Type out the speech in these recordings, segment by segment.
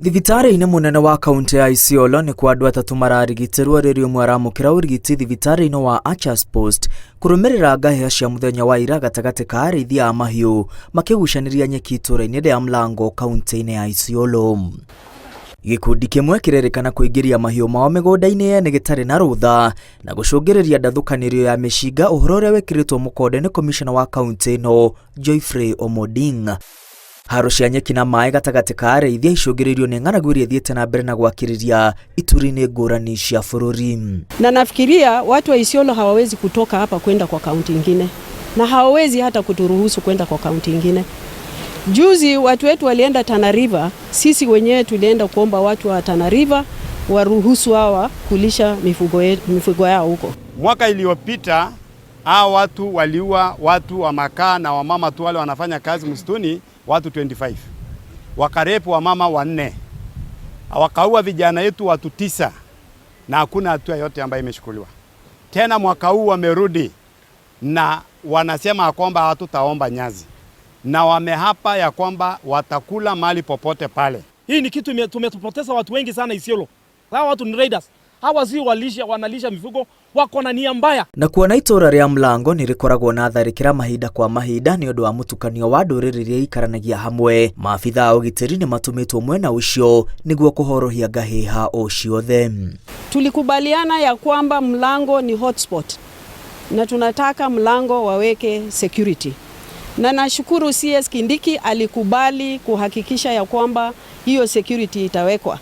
Thibitarĩ-inĩ munene wa kaunti ya Isiolo nĩ kwa andũ atatũ mararigitirwo rĩrĩa ũmwe aramũkĩra ũrigiti thibitarĩ-inĩ wa Archers Post kũrũmĩrĩra ngahĩha cia mũthenya wa ira gatagatĩ ka arĩithia a mahiũ makĩgucanĩria nyeki itũũra-inĩ rĩa Mlango kaunti-inĩ ya Isiolo. Gĩkundi kĩmwe kĩrerĩkana kũingĩria mahiũ mao mĩgũnda-inĩ yene gĩtarĩ na rũtha na gũcũngĩrĩria ndathũkanĩrio ya mĩcinga, ũhoro ũrĩa wĩkĩrĩtwo mũkonde nĩ komishona wa kaunti ĩno Joyfrey Omoding. Haro cia nyeki na maĩ gatagatĩ ka arĩithia icũngĩrĩirio nĩ ng'aragu ĩrĩa ĩthiĩte na mbere na gwakĩrĩria ituri-inĩ ngũrani cia bũrũri. Na nafikiria watu wa Isiolo hawawezi kutoka hapa kwenda kwa kaunti ingine na hawawezi hata kuturuhusu kwenda kwa kaunti ingine. Juzi watu wetu walienda Tana River, sisi wenyewe tulienda kuomba watu wa Tana River waruhusu hawa kulisha mifugo yao huko. Mwaka iliyopita hao watu waliua watu wa makaa na wamama tu wale wanafanya kazi msituni watu 25. Wakarepu wamama 4. Wakaua vijana yetu watu 9 na hakuna hatua yote ambayo imeshukuliwa. Tena mwaka huu wamerudi na wanasema kwamba hatutaomba nyazi. Na wamehapa ya kwamba watakula mali popote pale. Hii ni kitu tumetupoteza watu wengi sana Isiolo. Hawa watu ni raiders. Hawa si wanalisha mifugo, wako na nia mbaya. Na kuona itũũra rĩa Mlango nĩ rĩkoragwo na tharĩkĩra mahinda kwa mahinda nĩ ũndũ wa mũtukanio wa ndũrĩrĩ iria ikaranagia hamwe. Maabitha a ũgitĩri nĩ matũmĩtwo mwena ũcio nĩguo kũhorohia ngahĩha o ciothe. Tulikubaliana ya kwamba Mlango ni hotspot na tunataka Mlango waweke security. Na nashukuru CS Kindiki alikubali kuhakikisha ya kwamba hiyo security itawekwa.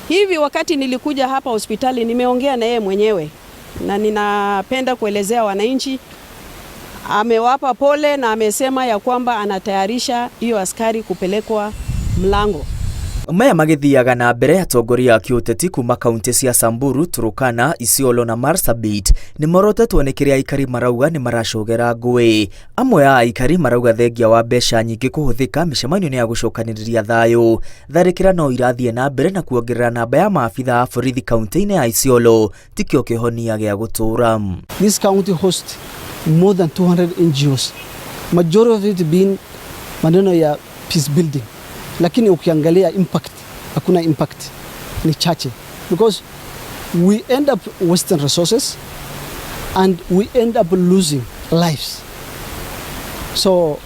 Hivi wakati nilikuja hapa hospitali nimeongea na yeye mwenyewe na ninapenda kuelezea wananchi, amewapa pole na amesema ya kwamba anatayarisha hiyo askari kupelekwa Mlango. Maya magĩthiaga na mbere atongoria a kĩũteti kuma kaunti cia Samburu, Turkana, Isiolo na Marsabit nĩ morotetwo nĩ kĩrĩa aikari marauga nĩ maracogera ngũĩ. Amwe a aikari marauga thengia wa mbeca nyingĩ kũhũthĩka mĩcemanio-inĩ ya gũcokanĩrĩria thayũ. Tharĩkĩra no irathiĩ na mbere na kuongerera namba ya maabitha a borithi kaunti-inĩ ya Isiolo tikĩo kĩhonia gĩa gũtũũra. This county hosts more than 200 NGOs. Majority of it being maneno ya peace building. Lakini ukiangalia impact, hakuna impact, ni chache. Because we end up wasting resources and we end up losing lives. So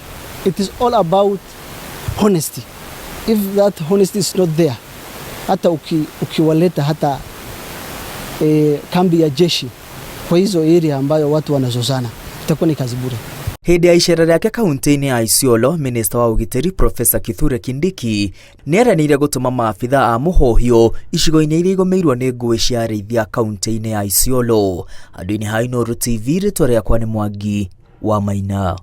it is all about honesty. If that honesty is not there, hata ukiwaleta hata kambi ya jeshi kwa hizo area ambayo watu wanazozana, itakuwa ni kazi bure. Hĩndĩ ya icera rĩake kaunti-inĩ ya Isiolo, Minister wa ũgitĩri Professor Kithure Kindiki nĩeranĩire gũtũma maabitha a mũhohio icigo-inĩ iria igũmĩirwo nĩ ngũĩ cia arĩithia kaunti-inĩ ya Isiolo. Andũ-inĩ ha Inooro TV, rĩtwa rĩakwa nĩ Mwangi wa Maina.